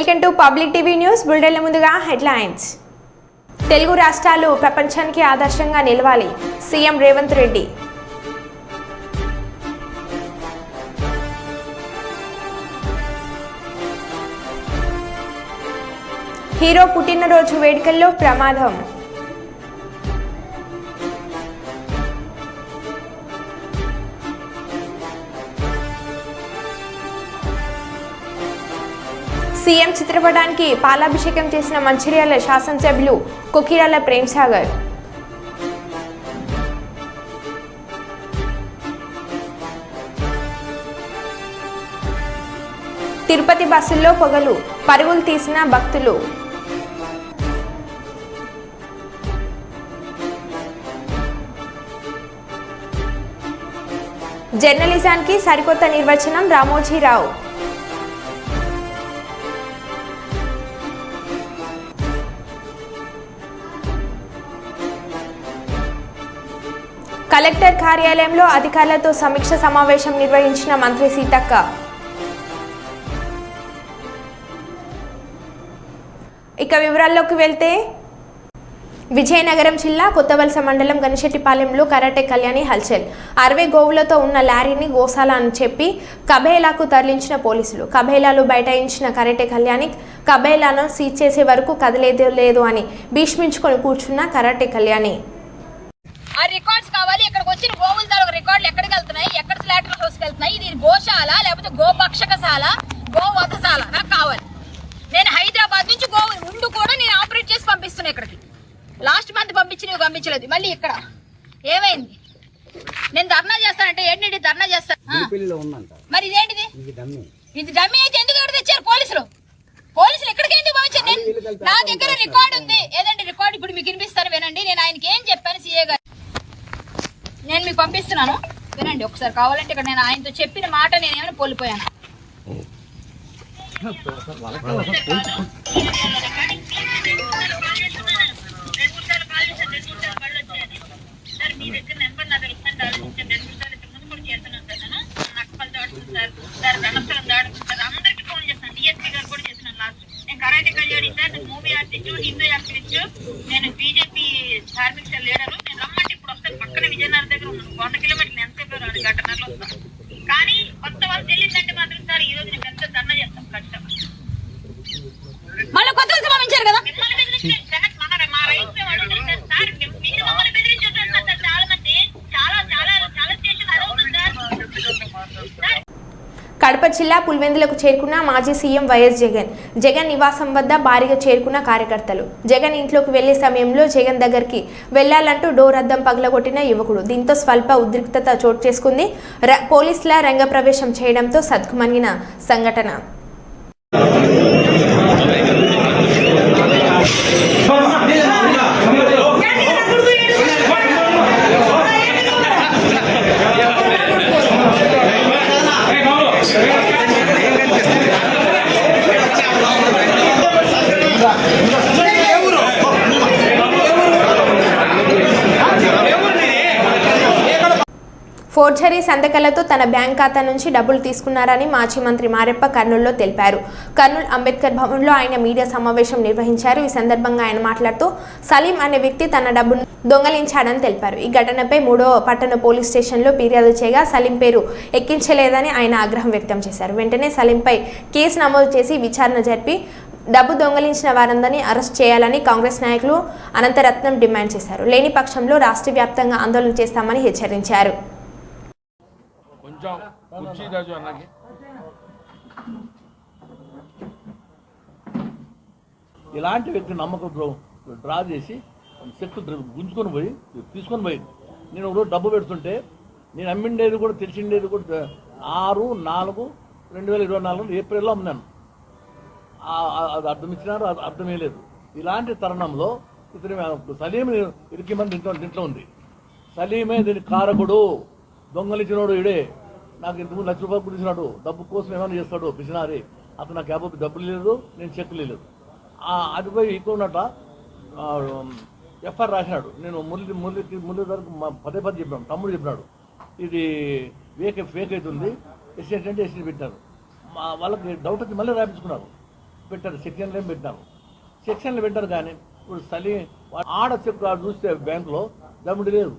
Welcome to public TV news బులెటిన్ల ముందుగా headlines. Telugu రాష్ట్రాలు ప్రపంచానికి ఆదర్శంగా నిలవాలి. సీఎం రేవంత్ రెడ్డి. హీరో పుట్టినరోజు వేడుకల్లో ప్రమాదం. సీఎం చిత్రపటానికి పాలాభిషేకం చేసిన మంచిర్యాల శాసనసభ్యులు కొకిరాల ప్రేమ్సాగర్. తిరుపతి బస్సుల్లో పొగలు, పరుగులు తీసిన భక్తులు. జర్నలిజానికి సరికొత్త నిర్వచనం రామోజీరావు. కలెక్టర్ కార్యాలయంలో అధికారులతో సమీక్ష సమావేశం నిర్వహించిన మంత్రి సీతక్క. ఇక వివరాల్లోకి వెళ్తే, విజయనగరం జిల్లా కొత్తవలస మండలం గనిశెట్టిపాలెంలో కరాటే కళ్యాణి హల్చల్. 60 గోవులతో ఉన్న లారీని గోశాల అని చెప్పి కబేలాకు తరలించిన పోలీసులు. కబేలాలు బైఠాయించిన కరాటే కళ్యాణి కబేలాను సీజ్ చేసే వరకు కదలేదు లేదు అని భీష్మించుకొని కూర్చున్న కరాటే కళ్యాణి. ఆ రికార్డ్స్ కావాలి. ఇక్కడికి వచ్చిన గోవుల తాలూకు రికార్డులు ఎక్కడికి వెళ్తున్నాయి, ఎక్కడ స్లాటర్ హౌస్కి వెళ్తున్నాయి, ఇది గోశాల లేకపోతే గోపక్షకశాల, గోవధశాల నాకు కావాలి. నేను హైదరాబాద్ నుంచి గోవులు ముందు కూడా నేను ఆపరేట్ చేసి పంపిస్తున్నా ఇక్కడికి. లాస్ట్ మంత్ పంపించలేదు. మళ్ళీ ఇక్కడ ఏమైంది? నేను ధర్నా చేస్తానంటే ఏంటి ధర్నా చేస్తాను? మరి ఇదేంటిది? ఇది డమ్మీ అయితే ఎందుకు ఎక్కడ తెచ్చారు పోలీసులు? ఎక్కడికి ఎందుకు పంపించారు? నా దగ్గర రికార్డు ఉంది. ఏదంటే రికార్డు ఇప్పుడు మీకు వినిపిస్తాను వినండి. నేను ఆయనకి ఏం చెప్పాను సీఏ గారు, నేను మీకు పంపిస్తున్నాను వినండి ఒకసారి. కావాలంటే ఇక్కడ నేను ఆయనతో చెప్పిన మాట నేను ఏమైనా కోల్పోయాను. అందరికి ఫోన్ చేస్తాను. డిఎస్పీ గారు కూడా చేస్తున్నాను. లాస్ట్ నేను కరాటే కళ్యాణి సార్, నేను మూవీ ఆర్టిస్ట్, హిందూ యాక్టివిస్ట్, నేను బీజేపీ ధార్మిక లీడరు. నేను రమ్మంటే ఇప్పుడు వస్తాను. పక్కన విజయనగరం దగ్గర ఉన్నాను. 100 కిలోమీటర్లు ఎంతసేపు రాదు, గంటన్నరలో వస్తాను. కానీ కొత్త వాళ్ళు తెలియదంటే మాత్రం సార్ ఈ రోజు నేను ఎంత ధర్నా చేస్తాం కష్టం. మళ్ళీ కొత్త వాళ్ళు పంపించారు కదా, మిమ్మల్ని బెదిరించారు మా రైతు వాళ్ళు సార్. మీరు మమ్మల్ని బెదిరించారు సార్. చాలా మంది చాలా స్టేషన్ అదవుతుంది సార్. కడప జిల్లా పులివెందులకు చేరుకున్న మాజీ సీఎం వైఎస్ జగన్ నివాసం వద్ద భారీగా చేరుకున్న కార్యకర్తలు. జగన్ ఇంట్లోకి వెళ్లే సమయంలో జగన్ దగ్గరికి వెళ్లాలంటూ డోర్ అద్దం పగలగొట్టిన యువకుడు. దీంతో స్వల్ప ఉద్రిక్తత చోటు చేసుకుంది. పోలీసుల రంగప్రవేశం చేయడంతో సద్దుమణిగిన సంఘటన. ఫోర్జరీ సంతకాలతో తన బ్యాంక్ ఖాతా నుంచి డబ్బులు తీసుకున్నారని మాజీ మంత్రి మారెప్ప కర్నూలులో తెలిపారు. కర్నూలు అంబేద్కర్ భవన్లో ఆయన మీడియా సమావేశం నిర్వహించారు. ఈ సందర్భంగా ఆయన మాట్లాడుతూ సలీం అనే వ్యక్తి తన డబ్బును దొంగలించాడని తెలిపారు. ఈ ఘటనపై 3వ పట్టణ పోలీస్ స్టేషన్లో ఫిర్యాదు చేయగా సలీం పేరు ఎక్కించలేదని ఆయన ఆగ్రహం వ్యక్తం చేశారు. వెంటనే సలీంపై కేసు నమోదు చేసి విచారణ జరిపి డబ్బు దొంగలించిన వారందరినీ అరెస్ట్ చేయాలని కాంగ్రెస్ నాయకులు అనంతరత్నం డిమాండ్ చేశారు. లేని పక్షంలో రాష్ట్ర వ్యాప్తంగా ఆందోళన చేస్తామని హెచ్చరించారు. ఇలాంటి వ్యక్తి నమ్మకం డ్రా చేసి చెక్ గుంజుకొని పోయి తీసుకొని పోయింది. నేను ఒకరోజు డబ్బు పెడుతుంటే నేను అమ్మిండేది కూడా తెలిసిండేది కూడా 6/4/2024 ఏప్రిల్లో అమ్మినాను. అది అర్థం ఇచ్చినారు, అది అర్థమే లేదు. ఇలాంటి తరుణంలో ఇతను సలీం ఇరికిమని దీంట్లో ఉంది. సలీమే దీనికి కారకుడు, దొంగలిచ్చినోడు ఇడే. నాకు ఇంతకుముందు ₹1,00,000 కూడా ఇచ్చినాడు. డబ్బు కోసం ఏమైనా చేస్తాడు పిసినారి. అతను నాకు యాభై డబ్బులు లేదు, నేను చెక్కు లేదు. అది పోయి ఎక్కువ ఉన్నట్ట ఎఫ్ఐఆర్ రాసినాడు. నేను మురళి వరకు పదే చెప్పాను. తమ్ముడు చెప్పినాడు ఇది ఫేక్ అవుతుంది, ఎస్సీ అంటే ఎస్సీ పెట్టారు. వాళ్ళకి డౌట్ వచ్చి మళ్ళీ రాయించుకున్నారు. పెట్టారు, సెక్షన్లు ఏం పెట్టినారు, సెక్షన్లు పెట్టారు. కానీ ఇప్పుడు సలీం ఆడ చెక్ చూస్తే బ్యాంకులో దమ్ముడి లేదు,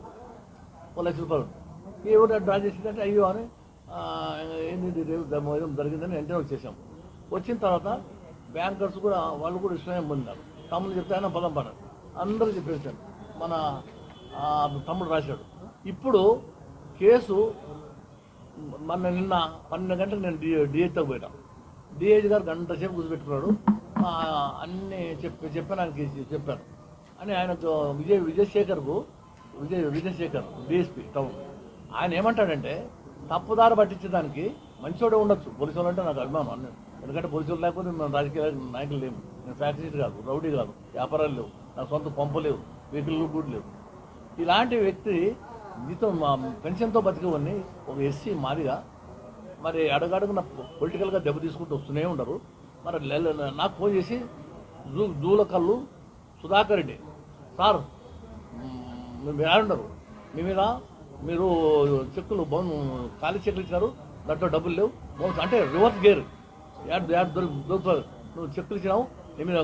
1 లక్ష రూపాయలు. ఎవరు డ్రా చేసిందంటే అయ్యో అని ఏంటి ఏదో జరిగిందని వెంటనే వచ్చేసాం. వచ్చిన తర్వాత బ్యాంకర్స్ కూడా వాళ్ళు కూడా విషయం పొందినారు. తమ్ముడు చెప్తే ఆయన బలం పడారు, అందరూ చెప్పేసారు. మన తమ్ముడు రాశాడు. ఇప్పుడు కేసు నిన్న 12 గంటలకు నేను డిహెచ్తో పోయినా. డిహెచ్ గారు గంట సేపు కూర్చోబెట్టుకున్నాడు. అన్నీ చెప్పాను అని ఆయనకు విజయశేఖర్ డిఎస్పీ టౌన్ ఆయన ఏమంటాడంటే, తప్పుదారి పట్టించడానికి మంచోడే ఉండొచ్చు, పోలీసు వాళ్ళు అంటే నాకు అభిమానం అన్నీ. ఎందుకంటే పోలీసులు లేకపోతే మేము రాజకీయ నాయకులు లేము. నేను ఫ్యాక్టరీ కాదు, రౌడీ కాదు, వ్యాపారాలు లేవు, నాకు సొంత పంపు లేవు, వెహికల్ కూడా లేవు. ఇలాంటి వ్యక్తి మీతో మా పెన్షన్తో బతికేవన్నీ ఒక ఎస్సీ మాదిగా మరి అడుగడుగున పొలిటికల్గా దెబ్బ తీసుకుంటూ వస్తూనే ఉండరు. మరి నాకు ఫోన్ చేసి జూలకల్లు సుధాకర్ రెడ్డి, సార్ మీరు ఏడున్నారు, మీ మీద మీరు చెక్కులు ఖాళీ చెక్కులు ఇచ్చినారు, దాంట్లో డబ్బులు లేవు, అంటే రివర్స్ గేర్ దొరుకుతుంది, నువ్వు చెక్కులు ఇచ్చినావు, నీ మీద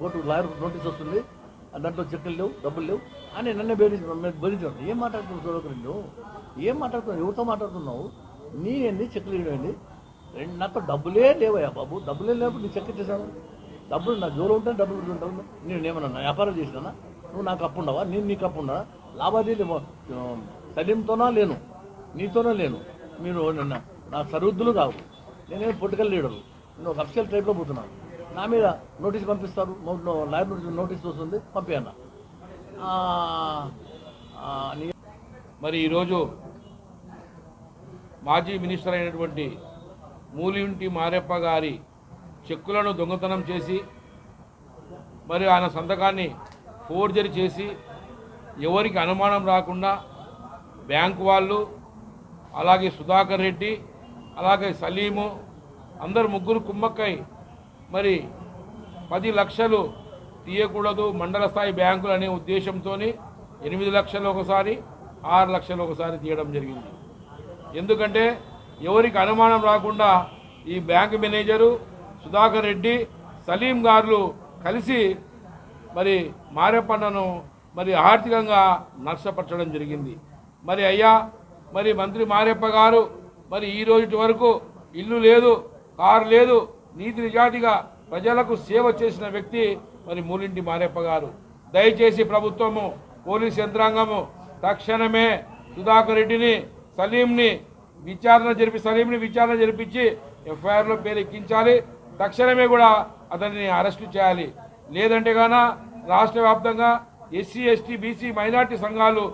కోర్టు లాయర్ నోటీస్ వస్తుంది, దాంట్లో చెక్కులు లేవు, డబ్బులు లేవు అని నన్నే బెదిరించాను. ఏం మాట్లాడుతున్నావు సుధాకర్ రెడ్డి, ఏం మాట్లాడుతున్నావు, ఎవరితో మాట్లాడుతున్నావు, నీ ఏంది చెక్కులు ఇవ్వండి, నాతో డబ్బులే లేవయ్యా బాబు, డబ్బులే లేవు, నీ చెక్ ఇచ్చేసాను, డబ్బులు నా జోలు ఉంటే డబ్బులు ఉంటాను, నేను ఏమన్నా వ్యాపారం చేసినా, నువ్వు నాకు అప్పు ఉండవా, నేను నీకు అప్పు ఉండవా, లావాదేవీ సలీంతోనా లేను, నీతోనే లేను, మీరు నా సరిహద్దులు కావు, నేనేం పొలిటికల్ లీడరు, నేను ఒక అఫిషియల్ టైప్లో పోతున్నాను, నా మీద నోటీస్ పంపిస్తారు, లాయర్ నోటీస్ వస్తుంది, పంపించన్నా. మరి ఈరోజు మాజీ మినిస్టర్ అయినటువంటి మూలింటి మారెప్ప గారి చెక్కులను దొంగతనం చేసి మరి ఆయన సంతకాన్ని ఫోర్జరీ చేసి ఎవరికి అనుమానం రాకుండా బ్యాంకు వాళ్ళు, అలాగే సుధాకర్ రెడ్డి, అలాగే సలీము అందరు ముగ్గురు కుమ్మక్కై మరి 10 లక్షలు తీయకూడదు మండల స్థాయి బ్యాంకులు అనే ఉద్దేశంతో 8 లక్షలు ఒకసారి, 6 లక్షలు ఒకసారి తీయడం జరిగింది. ఎందుకంటే ఎవరికి అనుమానం రాకుండా ఈ బ్యాంకు మేనేజరు సుధాకర్ రెడ్డి, సలీం గారు కలిసి మరి మారెప్పన్నను మరి ఆర్థికంగా నష్టపరచడం జరిగింది. మరి అయ్యా మరి మంత్రి మారెప్ప గారు మరి ఈ రోజు వరకు ఇల్లు లేదు, కారు లేదు, నీతి నిజాతిగా ప్రజలకు సేవ చేసిన వ్యక్తి మరి మూలింటి మారెప్ప గారు. దయచేసి ప్రభుత్వము, పోలీస్ యంత్రాంగము తక్షణమే సుధాకర్ రెడ్డిని, సలీంని విచారణ జరిపించి ఎఫ్ఐఆర్లో పేరు ఎక్కించాలి. తక్షణమే కూడా అతన్ని అరెస్టు చేయాలి. లేదంటే గాన రాష్ట్ర వ్యాప్తంగా ఎస్సీ, ఎస్టీ, బీసీ, మైనార్టీ సంఘాలు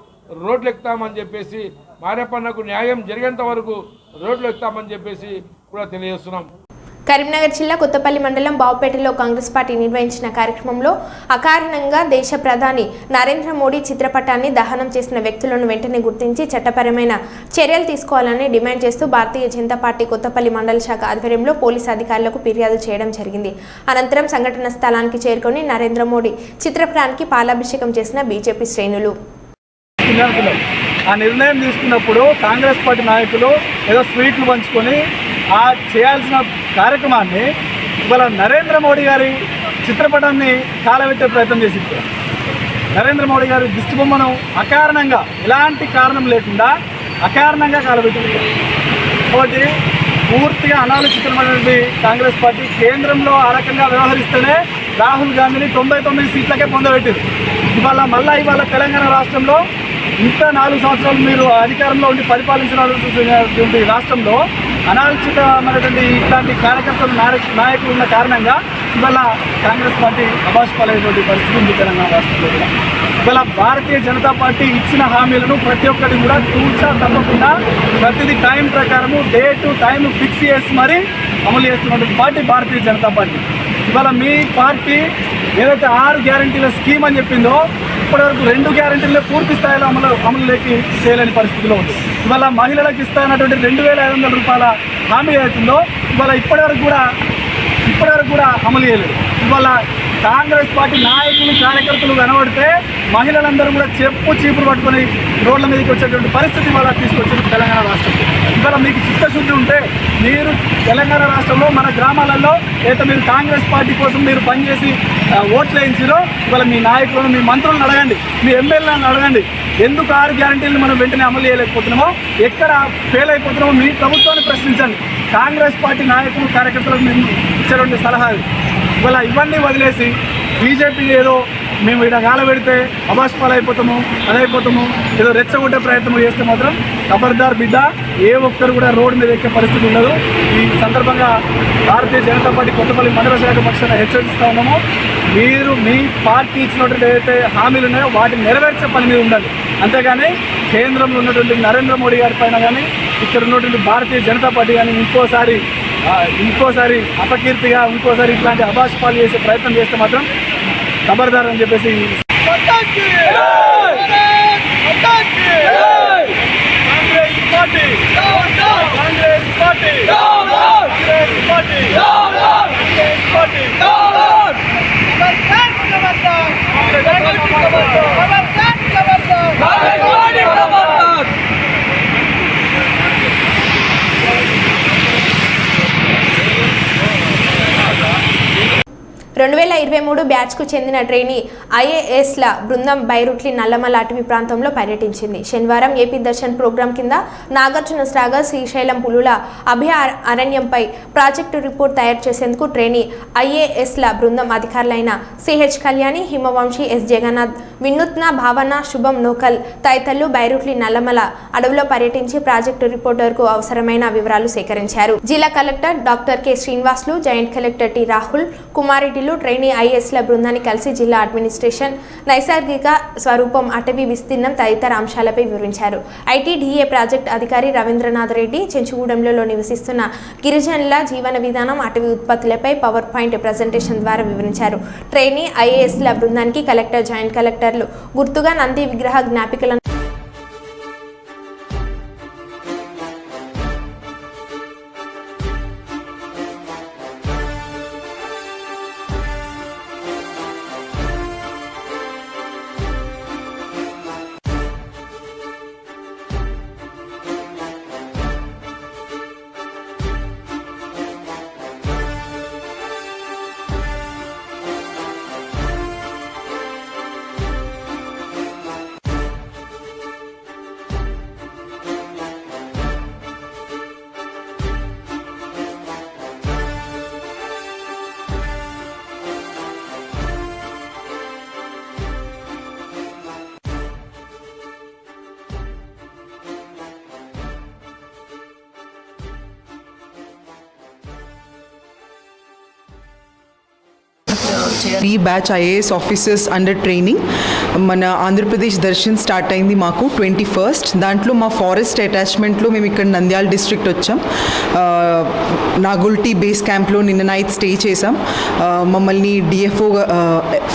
రోడ్లు ఎక్కుతామని చెప్పేసి, మారెప్పన్నకు న్యాయం జరిగేంత వరకు రోడ్లు ఎక్కుతామని చెప్పేసి కూడా తెలియజేస్తున్నాం. కరీంనగర్ జిల్లా కొత్తపల్లి మండలం బావుపేటలో కాంగ్రెస్ పార్టీ నిర్వహించిన కార్యక్రమంలో అకారణంగా దేశ ప్రధాని నరేంద్ర మోడీ చిత్రపటాన్ని దహనం చేసిన వ్యక్తులను వెంటనే గుర్తించి చట్టపరమైన చర్యలు తీసుకోవాలని డిమాండ్ చేస్తూ భారతీయ జనతా పార్టీ కొత్తపల్లి మండల శాఖ ఆధ్వర్యంలో పోలీసు అధికారులకు ఫిర్యాదు చేయడం జరిగింది. అనంతరం సంఘటన స్థలానికి చేరుకొని నరేంద్ర మోడీ చిత్రపటానికి పాలాభిషేకం చేసిన బీజేపీ శ్రేణులు. ఆ నిర్ణయం తీసుకున్నప్పుడు కాంగ్రెస్ పార్టీ నాయకులు ఏదో స్వీట్లు పంచుకొని ఆ చేయాల్సిన కార్యక్రమాన్ని ఇవాళ నరేంద్ర మోడీ గారి చిత్రపటాన్ని కాలబెట్టే ప్రయత్నం చేసింది. నరేంద్ర మోడీ గారి దిష్టి బొమ్మను అకారణంగా, ఎలాంటి కారణం లేకుండా అకారణంగా కాలబెట్టింది. కాబట్టి పూర్తిగా అనాలోచితమైనటువంటి కాంగ్రెస్ పార్టీ కేంద్రంలో ఆ రకంగా వ్యవహరిస్తేనే రాహుల్ గాంధీని 99 సీట్లకే పొందబెట్టింది. ఇవాళ తెలంగాణ రాష్ట్రంలో ఇంకా 4 సంవత్సరాలు మీరు అధికారంలో ఉండి పరిపాలించినటువంటి రాష్ట్రంలో అనాలోచితమైనటువంటి ఇట్లాంటి కార్యకర్తలు, నాయకులు ఉన్న కారణంగా ఇవాళ కాంగ్రెస్ పార్టీ అభాషపాలైనటువంటి పరిస్థితి ఉంది తెలంగాణ రాష్ట్రంలో కూడా. ఇవాళ భారతీయ జనతా పార్టీ ఇచ్చిన హామీలను ప్రతి ఒక్కటి కూడా తూచా తప్పకుండా ప్రతిదీ టైం ప్రకారము డేటు టైం ఫిక్స్ చేసి మరీ అమలు చేస్తున్నటువంటి పార్టీ భారతీయ జనతా పార్టీ. ఇవాళ మీ పార్టీ ఏదైతే 6 గ్యారంటీల స్కీమ్ అని చెప్పిందో ఇప్పటివరకు 2 గ్యారంటీలే పూర్తి స్థాయిలో అమలులోకి చేయలేని పరిస్థితిలో ఉంది. ఇవాళ మహిళలకు ఇస్తానటువంటి 2500 రూపాయల హామీ అవుతుందో ఇవాళ ఇప్పటివరకు కూడా అమలు చేయలేదు. ఇవాళ కాంగ్రెస్ పార్టీ నాయకులు కార్యకర్తలు కనబడితే మహిళలందరూ కూడా చెప్పు చీపురు పట్టుకొని రోడ్ల మీదకి వచ్చేటువంటి పరిస్థితి వాళ్ళ తీసుకొచ్చింది తెలంగాణ రాష్ట్రం. ఇవాళ మీకు చిత్తశుద్ధి ఉంటే మీరు తెలంగాణ రాష్ట్రంలో మన గ్రామాలలో అయితే మీరు కాంగ్రెస్ పార్టీ కోసం మీరు పనిచేసి ఓట్లు వేయించారో ఇవాళ మీ నాయకులను మీ మంత్రులను అడగండి, మీ ఎమ్మెల్యేలను అడగండి. ఎందుకు 6 గ్యారంటీలను మనం వెంటనే అమలు చేయలేకపోతున్నామో, ఎక్కడ ఫెయిల్ అయిపోతున్నామో మీ ప్రభుత్వాన్ని ప్రశ్నించండి. కాంగ్రెస్ పార్టీ నాయకులు కార్యకర్తలకు మేము ఇచ్చేటువంటి సలహాలు ఇవాళ ఇవన్నీ వదిలేసి బీజేపీ ఏదో మేము ఇక్కడ గాలబెడితే అభాస్పాలు అయిపోతాము, అదైపోతాము, ఏదో రెచ్చగొట్టే ప్రయత్నం చేస్తే మాత్రం ఖబర్దార్ బిడ్డ, ఏ ఒక్కరు కూడా రోడ్డు మీద ఎక్కే పరిస్థితి ఉండదు. ఈ సందర్భంగా భారతీయ జనతా పార్టీ కొత్తపల్లి మండల శాఖ పక్షాన హెచ్చరిస్తూ ఉన్నాము. మీరు మీ పార్టీ ఇచ్చినటువంటి ఏదైతే హామీలు ఉన్నాయో వాటిని నెరవేర్చే పని మీద ఉండాలి. అంతేగాని కేంద్రంలో ఉన్నటువంటి నరేంద్ర మోడీ గారి పైన కానీ ఇక్కడ ఉన్నటువంటి భారతీయ జనతా పార్టీ కానీ ఇంకోసారి అపకీర్తిగా ఇంకోసారి ఇట్లాంటి అభాస్పాలు చేసే ప్రయత్నం చేస్తే మాత్రం ఖబర్దార్ అని చెప్పేసి రెండు 2023 బ్యాచ్కు చెందిన ట్రైనీ ఐఏఎస్ల బృందం బైరుట్లి నల్లమల అటవీ ప్రాంతంలో పర్యటించింది. శనివారం ఏపీ దర్శన్ ప్రోగ్రాం కింద నాగార్జున సాగర్, శ్రీశైలం పులుల అభయారణ్యంపై ప్రాజెక్టు రిపోర్ట్ తయారు చేసేందుకు ట్రైనీ ఐఏఎస్ల బృందం అధికారులైన సిహెచ్ కళ్యాణి, హిమవంశి, ఎస్ జగన్నాథ్, వినూత్న, భావన, శుభం నోకల్ తదితరులు బైరుట్లి నల్లమల అడవిలో పర్యటించి ప్రాజెక్టు రిపోర్టర్కు అవసరమైన వివరాలు సేకరించారు. జిల్లా collector doctor K Srinivasulu, joint collector T Rahul Kumareddy trainee ఐఏఎస్ల బృందాన్ని కలిసి జిల్లా అడ్మినిస్ట్రేషన్, నైసర్గిక స్వరూపం, అటవీ విస్తీర్ణం తదితర అంశాలపై వివరించారు. ఐటీడీఏ ప్రాజెక్ట్ అధికారి రవీంద్రనాథ్ రెడ్డి చెంచుగూడెంలో నివసిస్తున్న గిరిజనుల జీవన విధానం, అటవీ ఉత్పత్తులపై పవర్ పాయింట్ ప్రజెంటేషన్ ద్వారా వివరించారు. ట్రైనీ ఐఏఎస్ల బృందానికి కలెక్టర్, జాయింట్ కలెక్టర్లు గుర్తుగా నంది విగ్రహ జ్ఞాపికలను batch IAS officers under training మన ఆంధ్రప్రదేశ్ దర్శన్ స్టార్ట్ అయింది మాకు 21st. దాంట్లో మా ఫారెస్ట్ అటాచ్మెంట్లో మేము ఇక్కడ నంద్యాల డిస్ట్రిక్ట్ వచ్చాం. నాగుల్టీ బేస్ క్యాంప్లో నిన్న నైట్ స్టే చేసాం. మమ్మల్ని DFO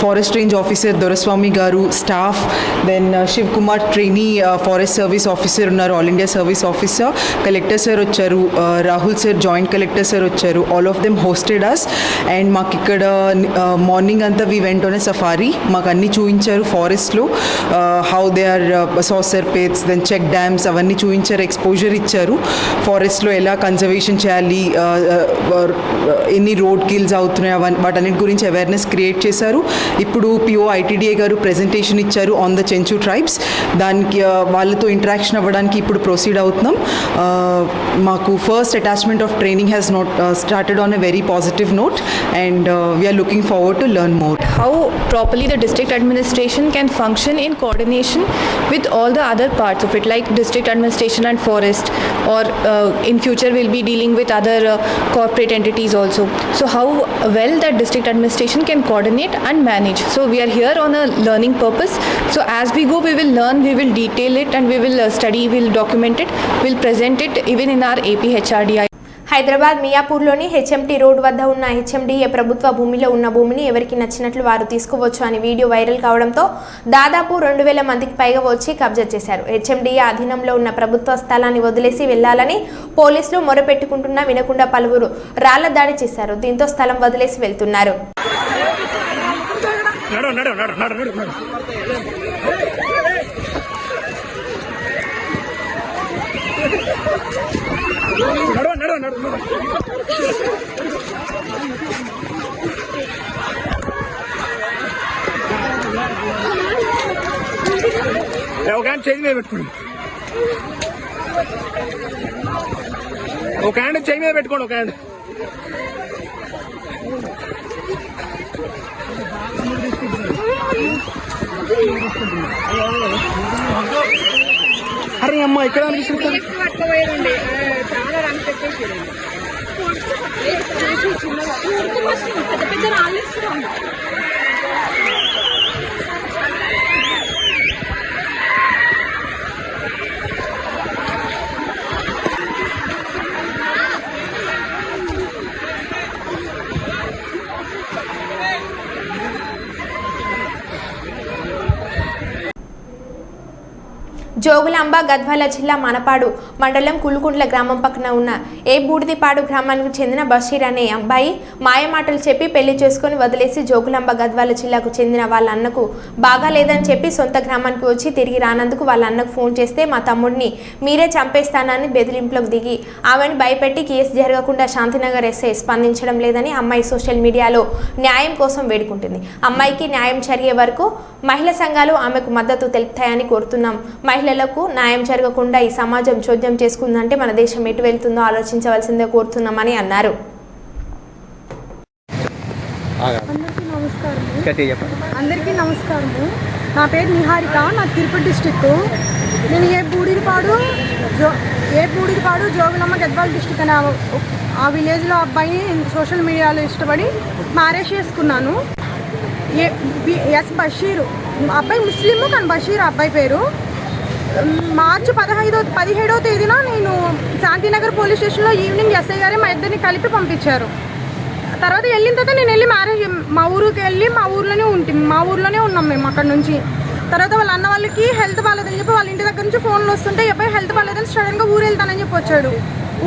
forest range officer Doraswamy garu, staff, then Shiv Kumar trainee forest service officer ఉన్నారు, all India service officer, collector sir వచ్చారు, Rahul sir joint collector sir వచ్చారు. All of them hosted us. And మాకు ఇక్కడ మార్నింగ్ అంతా we went on a safari. మాకు అన్నీ చూపించారు ఫారెస్ట్లో, how they are saucer pits, then check dams అవన్నీ చూపించారు, ఎక్స్పోజర్ ఇచ్చారు. ఫారెస్ట్లో ఎలా కన్జర్వేషన్ చేయాలి, ఎన్ని రోడ్ కిల్స్ అవుతున్నాయి వాటన్నిటి గురించి అవేర్నెస్ క్రియేట్ చేశారు. ఇప్పుడు పిఓ ఐటీడీఏ గారు ప్రెజెంటేషన్ ఇచ్చారు ఆన్ ద చెంచు ట్రైబ్స్. దానికి వాళ్ళతో ఇంటరాక్షన్ అవ్వడానికి ఇప్పుడు ప్రొసీడ్ అవుతున్నాం. మాకు first attachment of training has not started on a very positive note, and we are looking forward to learn more. How properly the district administration can function in coordination with all the other parts of it, like district administration and forest, or in future we'll be dealing with other corporate entities also. So how well that district administration can coordinate and manage. So we are here on a learning purpose. So as we go, we will learn, we will detail it, and we will study, we will document it, we'll present it even in our AP HRDI. Hyderabad మియాపూర్లోని HMT road వద్ద ఉన్న HMDA ప్రభుత్వ భూమిలో ఉన్న భూమిని ఎవరికి నచ్చినట్లు వారు తీసుకోవచ్చు అని వీడియో వైరల్ కావడంతో దాదాపు 2000 మందికి పైగా వచ్చి కబ్జా చేశారు. హెచ్ఎండిఏ అధీనంలో ఉన్న ప్రభుత్వ స్థలాన్ని వదిలేసి వెళ్లాలని పోలీసులు మొరపెట్టుకుంటున్నా వినకుండా పలువురు రాళ్ల దాడి చేశారు. దీంతో స్థలం వదిలేసి వెళ్తున్నారు. ఒక హ్యాండ్ చేయి మీద పెట్టుకోండి, ఒక హ్యాండ్ చేయి మీద పెట్టుకోండి, ఒక హ్యాండ్. అరే అమ్మ ఇక్కడ అనిపిస్తుంది. జోగులాంబ గద్వాల జిల్లా మనపాడు మండలం కులుకుంట్ల గ్రామం పక్కన ఉన్న ఏ బూడిదిపాడు గ్రామానికి చెందిన బషీర్ అనే అబ్బాయి మాయమాటలు చెప్పి పెళ్లి చేసుకుని వదిలేసి జోగులాంబ గద్వాల జిల్లాకు చెందిన వాళ్ళ అన్నకు బాగా లేదని చెప్పి సొంత గ్రామానికి వచ్చి తిరిగి రానందుకు వాళ్ళ అన్నకు ఫోన్ చేస్తే మా తమ్ముడిని మీరే చంపేస్తానని బెదిరింపులకు దిగి ఆమెను భయపెట్టి కేసు జరగకుండా శాంతినగర్ ఎస్ఐ స్పందించడం లేదని అమ్మాయి సోషల్ మీడియాలో న్యాయం కోసం వేడుకుంటుంది. అమ్మాయికి న్యాయం జరిగే వరకు మహిళా సంఘాలు ఆమెకు మద్దతు తెలుపుతాయని కోరుతున్నాం. మహిళలకు న్యాయం జరగకుండా ఈ సమాజం చోద్యం చేసుకుందంటే మన దేశం ఎటు వెళ్తుందో ఆలోచించవలసిందే కోరుతున్నామని అన్నారు. అందరికీ నమస్కారము. నా పేరు నిహారిక, నా తిరుపతి డిస్టిక్. నేను ఏ బూడిదిపాడు జోగులాంబ గద్వాల డిస్టిక్ అనే ఆ విలేజ్లో అబ్బాయిని సోషల్ మీడియాలో ఇష్టపడి మ్యారేజ్ చేసుకున్నాను. ఎస్ బషీరు అబ్బాయి ముస్లిము, కానీ బషీర్ అబ్బాయి పేరు. మార్చి 17వ తేదీన నేను శాంతినగర్ పోలీస్ స్టేషన్లో ఈవినింగ్ ఎస్ఐ గారే మా ఇద్దరిని కలిపి పంపించారు. తర్వాత వెళ్ళిన తర్వాత నేను వెళ్ళి మ్యారేజ్ మా ఊరికి వెళ్ళి మా ఊర్లోనే ఉన్నాం మేము అక్కడ నుంచి. తర్వాత వాళ్ళ అన్న వాళ్ళకి హెల్త్ బాగాలేదని చెప్పి వాళ్ళ ఇంటి దగ్గర నుంచి ఫోన్లు వస్తుంటే అబ్బాయి హెల్త్ బాగాలేదని సడన్గా ఊరు వెళ్తానని చెప్పి వచ్చాడు.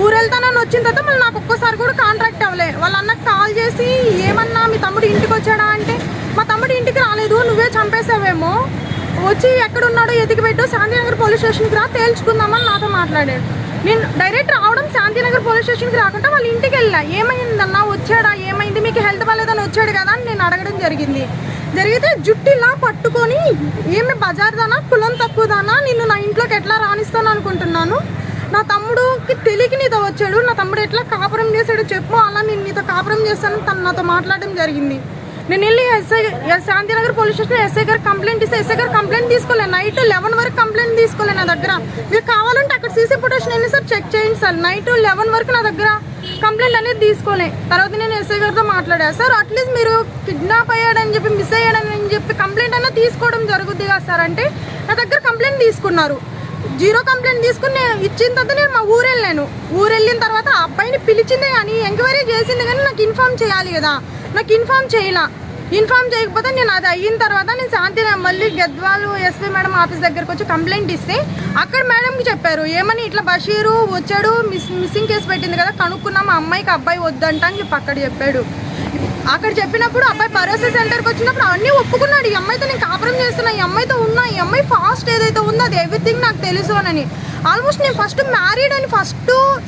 ఊరు వెళ్తానని వచ్చిన తర్వాత మళ్ళీ నాకు ఒక్కసారి కూడా కాంట్రాక్ట్ అవ్వలే. వాళ్ళ అన్నకు కాల్ చేసి ఏమన్నా మీ తమ్ముడు ఇంటికి వచ్చాడా అంటే మా తమ్ముడు ఇంటికి రాలేదు, నువ్వే చంపేసావేమో, వచ్చి ఎక్కడున్నాడో ఎతికిపెట్టు, శాంతినగర్ పోలీస్ స్టేషన్కి రా తేల్చుకుందామని నాతో మాట్లాడాడు. నేను డైరెక్ట్ రావడం శాంతినగర్ పోలీస్ స్టేషన్కి రాకుండా వాళ్ళ ఇంటికి వెళ్ళా. ఏమైందన్నా, వచ్చాడా, ఏమైంది, మీకు హెల్త్ బాగాలేదని వచ్చాడు కదా అని నేను అడగడం జరిగితే జుట్టిలా పట్టుకొని ఏమి బజార్దానా, కులం తక్కువదానా, నిన్ను నా ఇంట్లోకి ఎట్లా రాణిస్తాను అనుకుంటున్నాను, నా తమ్ముడుకి తెలియక నీతో వచ్చాడు, నా తమ్ముడు ఎట్లా కాపురం చేశాడు చెప్పు, అలా నేను నీతో కాపురం చేస్తాను తను నాతో మాట్లాడడం జరిగింది. నేను వెళ్ళి శాంతినగర్ పోలీస్ స్టేషన్ ఎస్ఐ గారు కంప్లైంట్ ఇస్తే ఎస్ఐ గారు కంప్లైంట్ తీసుకోలేదు. నైట్ 11 వరకు కంప్లైంట్ తీసుకోలేదు నా దగ్గర. మీరు కావాలంటే అక్కడ సీసీ ఫుటేజ్ నేను సార్ చెక్ చేయండి సార్. నైట్ 11 వరకు నా దగ్గర కంప్లైంట్ అనేది తీసుకోలే. తర్వాత నేను ఎస్ఐ గారితో మాట్లాడాను. సార్ అట్లీస్ట్ మీరు కిడ్నాప్ అయ్యాడని చెప్పి మిస్ అయ్యాడని చెప్పి కంప్లైంట్ అన్నా తీసుకోవడం జరుగుద్ది కదా సార్ అంటే నా దగ్గర కంప్లైంట్ తీసుకున్నారు. 0 కంప్లైంట్ తీసుకుని నేను ఇచ్చిన తర్వాత నేను మా ఊరు వెళ్ళిన తర్వాత ఆ అబ్బాయిని పిలిచిందే కానీ ఎంక్వైరీ చేసింది కానీ నాకు ఇన్ఫార్మ్ చేయాలి కదా, నాకు ఇన్ఫార్మ్ చేయకపోతే నేను అది అయిన తర్వాత నేను శాంతినగర్ మళ్ళీ గద్వాలు ఎస్పీ మేడం ఆఫీస్ దగ్గరకు వచ్చి కంప్లైంట్ ఇస్తే అక్కడ మేడంకి చెప్పారు ఏమని, ఇట్లా బషీరు వచ్చాడు, మిస్సింగ్ కేసు పెట్టింది కదా, కనుక్కున్నాం, మా అమ్మాయికి అబ్బాయి వద్దంట అని చెప్పి అక్కడ చెప్పాడు. అక్కడ చెప్పినప్పుడు అబ్బాయి భరోసా సెంటర్కి వచ్చినప్పుడు అన్నీ ఒప్పుకున్నాడు. ఈ అమ్మాయితో నేను కాపురం చేస్తున్నా, ఈ అమ్మాయితో ఉన్నా, ఈ అమ్మాయి ఫాస్ట్ ఏదైతే ఉందో అది ఎవ్రీథింగ్ నాకు తెలుసు అని. ఆల్మోస్ట్ నేను ఫస్ట్ మ్యారీడ్ అని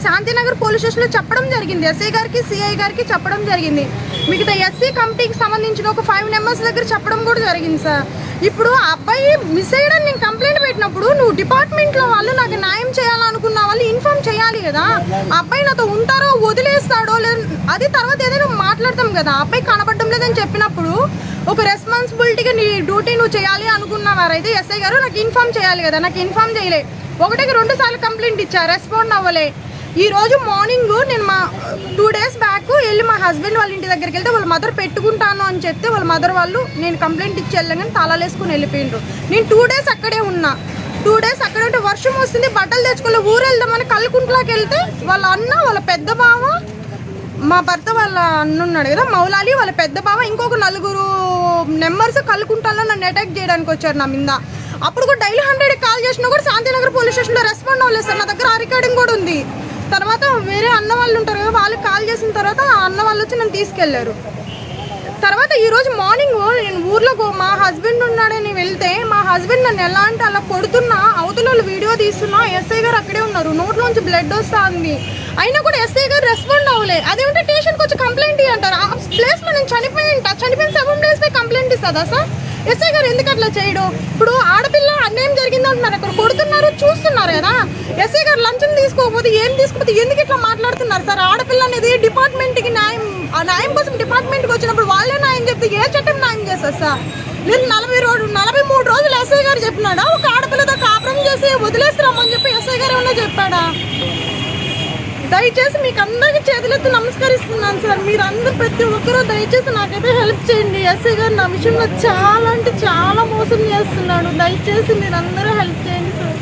శాంతినగర్ పోలీస్ స్టేషన్లో చెప్పడం జరిగింది. ఎస్ఐ గారికి, సిఐ గారికి చెప్పడం జరిగింది. మిగతా ఎస్సీ కమిటీకి సంబంధించిన ఒక 5 మెంబర్స్ దగ్గర చెప్పడం కూడా జరిగింది సార్. ఇప్పుడు ఆ అబ్బాయి మిస్ అయ్యడం నేను కంప్లైంట్ పెట్టినప్పుడు నువ్వు డిపార్ట్మెంట్లో వాళ్ళు నాకు న్యాయం చేయాలనుకున్న వాళ్ళు ఇన్ఫార్మ్ చేయాలి కదా. ఆ అబ్బాయి నాతో ఉంటారో వదిలేస్తాడో లేదు అది తర్వాత ఏదైనా మాట్లాడతాం కదా. ఆ అబ్బాయి కనబడడం లేదని చెప్పినప్పుడు ఒక రెస్పాన్సిబిలిటీగా నీ డ్యూటీ నువ్వు చేయాలి అనుకున్నవారైతే ఎస్ఐ గారు నాకు ఇన్ఫార్మ్ చేయాలి కదా. నాకు ఇన్ఫార్మ్ చేయలే. 1కి 2 సార్లు కంప్లైంట్ ఇచ్చా, రెస్పాండ్ అవ్వలే. ఈ రోజు మార్నింగ్ నేను 2 డేస్ బ్యాక్ వెళ్ళి మా హస్బెండ్ వాళ్ళ ఇంటి దగ్గరికి వెళ్తే వాళ్ళ మదర్ పెట్టుకుంటాను అని చెప్తే వాళ్ళ మదర్ వాళ్ళు నేను కంప్లైంట్ ఇచ్చి వెళ్ళగానే తాళాలేసుకుని వెళ్ళిపోయిండ్రు. నేను 2 డేస్ అక్కడే ఉన్నా. 2 డేస్ అక్కడే ఉంటే వర్షం వస్తుంది, బట్టలు తెచ్చుకోలే, ఊరు వెళ్దామని కల్కుంట్లోకి వెళ్తే వాళ్ళ అన్న, వాళ్ళ పెద్ద బావ, మా భర్త వాళ్ళ అన్న ఉన్నాడు కదా మౌలాలి, వాళ్ళ పెద్ద బావ, ఇంకొక 4 మెంబర్స్ కల్కుంటాలో నన్ను అటాక్ చేయడానికి వచ్చారు నా మీద. అప్పుడు కూడా డైలీ 100కి కాల్ చేసినా కూడా శాంతినగర్ పోలీస్ స్టేషన్లో రెస్పాండ్ అవ్వలేదు సార్. నా దగ్గర ఆ రికార్డింగ్ కూడా ఉంది. తర్వాత వేరే అన్న వాళ్ళు ఉంటారు కదా, వాళ్ళకి కాల్ చేసిన తర్వాత ఆ అన్న వాళ్ళు వచ్చి నన్ను తీసుకెళ్లారు. తర్వాత ఈరోజు మార్నింగ్ నేను ఊర్లో మా హస్బెండ్ ఉన్నాడని వెళ్తే మా హస్బెండ్ నన్ను ఎలా అంటే అలా కొడుతున్నా, అవతల వీడియో తీస్తున్నా, ఎస్ఐ గారు అక్కడే ఉన్నారు, నోట్లోంచి బ్లడ్ వస్తుంది. అయినా కూడా ఎస్ఐ గారు రెస్పాండ్ అవ్వలేదు. అదేంటే స్టేషన్కి వచ్చి కంప్లైంట్ ఇవ్వంటారు. ఆ ప్లేస్లో నేను చనిపోయిన 7 days పై కంప్లైంట్ ఇస్తుందా సార్? ఎస్ఐ గారు ఎందుకు అట్లా చేయడు? ఇప్పుడు ఆడపిల్ల అన్యాయం జరిగింది అంటున్నారు, అక్కడ కొడుతున్నారు, చూస్తున్నారు కదా. ఎస్ఐ గారు లంచం తీసుకోకపోతే ఎందుకు ఇట్లా మాట్లాడుతున్నారు సార్? ఆడపిల్ల అనేది డిపార్ట్మెంట్కి న్యాయం కోసం డిపార్ట్మెంట్కి వచ్చినప్పుడు వాళ్ళే న్యాయం చెప్తే ఏ చట్టం న్యాయం చేస్తారు సార్? నేను 43 రోజులు ఎస్ఐ గారు చెప్పినాడా? ఒక ఆడపిల్లతో కాపురం చేసి వదిలేస్తామని చెప్పి ఎస్ఐ గారు ఏమన్నా చెప్పాడా? దయచేసి మీకు అందరికీ చేతులెత్తి నమస్కరిస్తున్నాను సార్. మీరు అందరూ ప్రతి ఒక్కరూ దయచేసి నాకైతే హెల్ప్ చేయండి. ఎస్ఐ గారు నా విషయంలో చాలా అంటే చాలా మోసం చేస్తున్నాడు. దయచేసి మీరు అందరూ హెల్ప్ చేయండి సార్.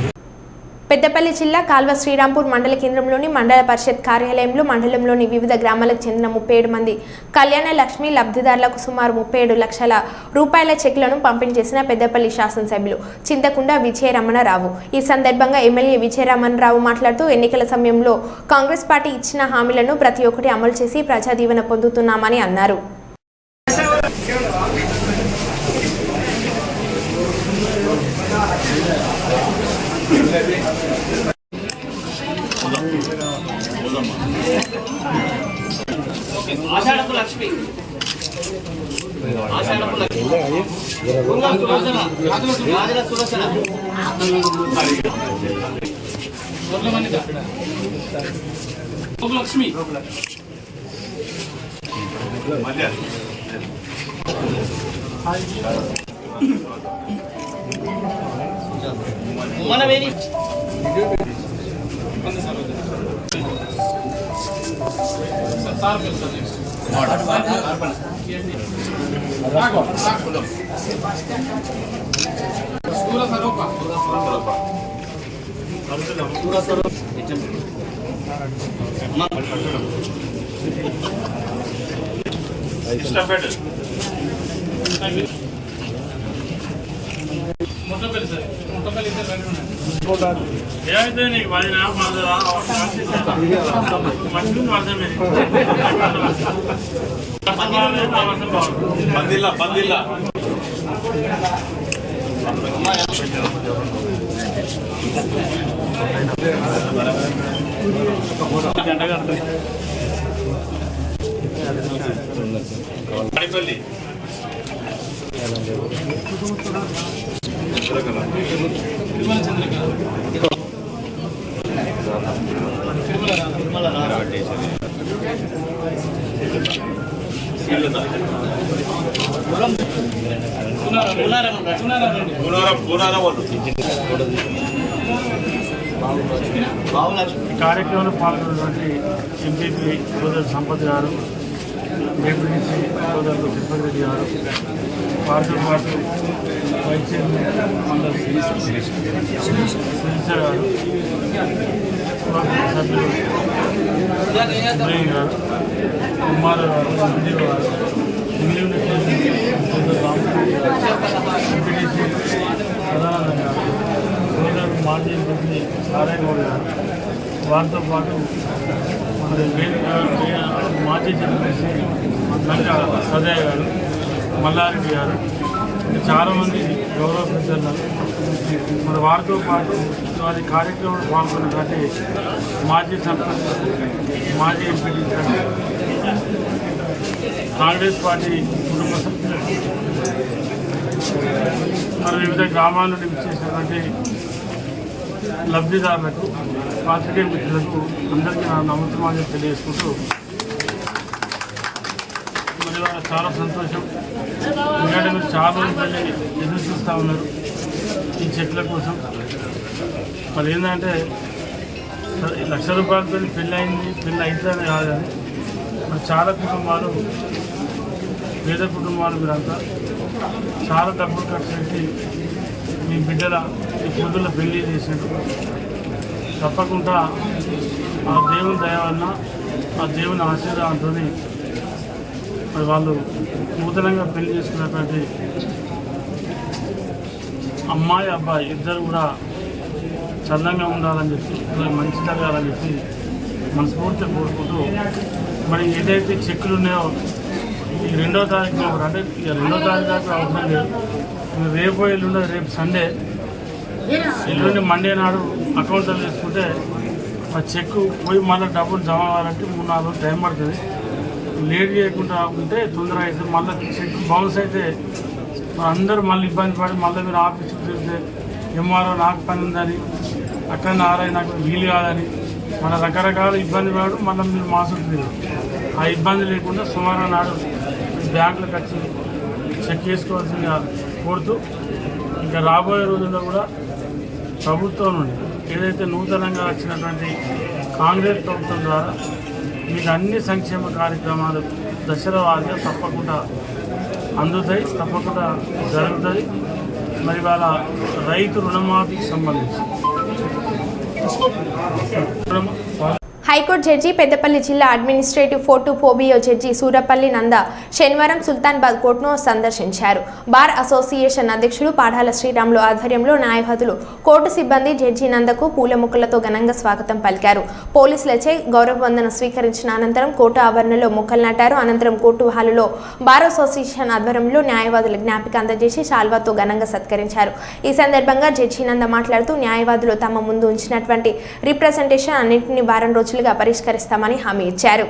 పెద్దపల్లి జిల్లా కాల్వ శ్రీరాంపూర్ మండల కేంద్రంలోని మండల పరిషత్ కార్యాలయంలో మండలంలోని వివిధ గ్రామాలకు చెందిన 37 మంది కళ్యాణ లక్ష్మి లబ్ధిదారులకు సుమారు 37 లక్షల రూపాయల చెక్లను పంపిణీ చేసిన పెద్దపల్లి శాసనసభ్యులు చింతకుండ విజయరమణరావు. ఈ సందర్భంగా ఎమ్మెల్యే విజయరమణరావు మాట్లాడుతూ ఎన్నికల సమయంలో కాంగ్రెస్ పార్టీ ఇచ్చిన హామీలను ప్రతి ఒక్కటి అమలు చేసి ప్రజాదీవెన పొందుతున్నామని అన్నారు. ఆషాఢపు లక్ష్మి రాజుల సులోచన లక్ష్మి మనవేని ఏమైతే నీకు 10 పందిల్లా కార్యక్రమంలో పాల్గొన్నటువంటి ఎంపీపీ సోదరు సంపత్ గారు, డిప్యూటీ సోదరులు తిరుపతి రెడ్డి గారు, వారితో పాటు వైస్ చైర్మన్ మండలి శిరీష గారు, సభ్యులు గారు, కుమార్ గారు, సంజీవ్ గారు, ఇంగ్లీష్ సోదరు రామరెడ్డి గారు, ఎంపీటీసీ సదానంద గారు, సోదరు మాజీ ఎంపీ నారాయణగౌడ్ గారు, వారితో పాటు మన మాజీ జడ్పీసీ నంకా సదయ్య గారు, మల్లారెడ్డి గారు, చాలామంది గౌరవ పెద్దలు మరి వారితో పాటు వారి కార్యక్రమంలో పాల్గొన్నటువంటి మాజీ సర్పంచ్, మాజీ ఎంపీ, కాంగ్రెస్ పార్టీ కుటుంబ సభ్యులు, మరి వివిధ గ్రామాల నుండి విచ్చేసినటువంటి లబ్ధిదారులకు, పాత్రికేయ మిత్రులకు అందరికీ నా నమస్కారం తెలియజేసుకుంటూ మరి వాళ్ళ చాలా సంతోషం. ఎందుకంటే మీరు చాలా రోజులు ఎదురు చూస్తూ ఉన్నారు ఈ చెట్ల కోసం. మరి ఏంటంటే ₹1,00,000 పెళ్ళి అయింది, పెళ్ళి అవుతుందని కాదని మరి చాలా కుటుంబాలు, పేద కుటుంబాలు మీరంతా చాలా డబ్బులు ఖర్చు పెట్టి మీ బిడ్డల ఈ పొద్దుల పెళ్లి చేసినట్టు తప్పకుండా ఆ దేవుని దయ వలన, ఆ దేవుని ఆశీర్వాదంతో మరి వాళ్ళు నూతనంగా పెళ్లి చేసుకున్నటువంటి అమ్మాయి అబ్బాయి ఇద్దరు కూడా చల్లంగా ఉండాలని చెప్పి, మంచి జరగాలని చెప్పి మనస్ఫూర్తిగా కోరుకుంటూ మరి ఏదైతే చెక్కులు ఉన్నాయో ఈ 2వ తారీఖు అంటే ఇక 2వ తారీఖు దాకా అవసరం లేదు. రేపు ఎల్లుండి, రేపు సండే, ఎల్లుండి మండే నాడు అకౌంట్లో తీసుకుంటే ఆ చెక్ పోయి మళ్ళీ డబ్బులు జమ అవ్వాలంటే 3-4 రోజులు టైం పడుతుంది. లేట్ చేయకుండా ఉంటే తొందరగా అయితే మళ్ళీ చెక్ బౌన్స్ అయితే అందరూ మళ్ళీ ఇబ్బంది పడి మళ్ళీ మీరు ఆఫీస్కి తిరిగితే ఎంఆర్ఓ నాకు పని ఉందని, అక్కడ ఆర్ఐ నాకు వీలు కాదని, మన రకరకాల ఇబ్బంది పడు మళ్ళీ మీరు మాసులు ఆ ఇబ్బంది లేకుండా సోమవారం నాడు బ్యాంకులకు వచ్చి చెక్ చేసుకోవాల్సిందిగా కోరుతూ, ఇంకా రాబోయే రోజుల్లో కూడా ప్రభుత్వం నుండి ఏదైతే నూతనంగా వచ్చినటువంటి కాంగ్రెస్ ప్రభుత్వం ద్వారా మీకు అన్ని సంక్షేమ కార్యక్రమాలు దశల వారీగా తప్పకుండా అందుతాయి, తప్పకుండా జరుగుతుంది. మరి వాళ్ళ రైతు రుణమాఫీకి సంబంధించి హైకోర్టు జడ్జి పెద్దపల్లి జిల్లా అడ్మినిస్ట్రేటివ్ ఫోటోఫోబియో జడ్జి సూరపల్లి నంద శనివారం సుల్తాన్బాద్ కోర్టును సందర్శించారు. బార్ అసోసియేషన్ అధ్యక్షులు పాఠాల శ్రీరాములు ఆధ్వర్యంలో న్యాయవాదులు, కోర్టు సిబ్బంది జడ్జి నందకు పూలముక్కలతో ఘనంగా స్వాగతం పలికారు. పోలీసులచే గౌరవ వందనం స్వీకరించిన అనంతరం కోర్టు ఆవరణలో మొక్కలు నాటారు. అనంతరం కోర్టు హాలులో బార్ అసోసియేషన్ ఆధ్వర్యంలో న్యాయవాదుల జ్ఞాపిక అందజేసి శాల్వాతో ఘనంగా సత్కరించారు. ఈ సందర్భంగా జడ్జి నంద మాట్లాడుతూ న్యాయవాదులు తమ ముందు ఉంచినటువంటి రిప్రజెంటేషన్ అన్నింటినీ వారం రోజులుగా పరిష్కరిస్తామని హామీ ఇచ్చారు.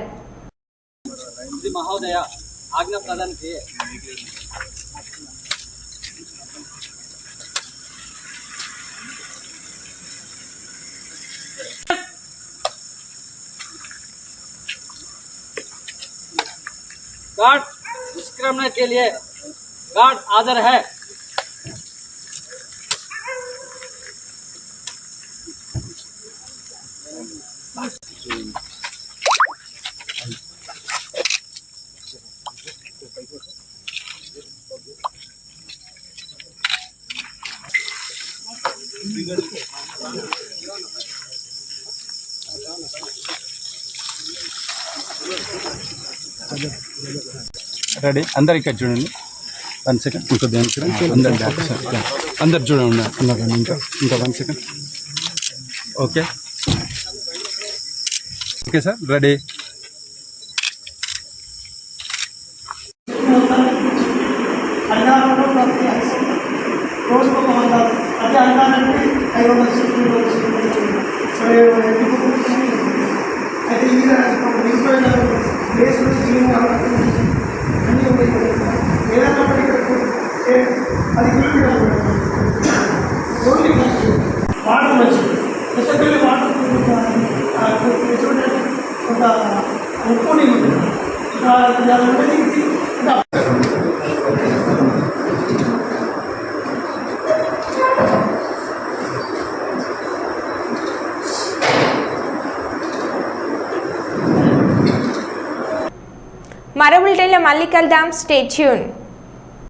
गार्ड निष्क्रमण के लिए गार्ड हाजिर है। రెడీ అందరు ఇక్కడ చూడండి. 1 సెకండ్ ఇంకో దేని అందరు చూడండి. ఇంకా 1 second. Okay okay sir, ready. మరో బులెటిన్లో మళ్ళీ కలుద్దాం. Stay tune.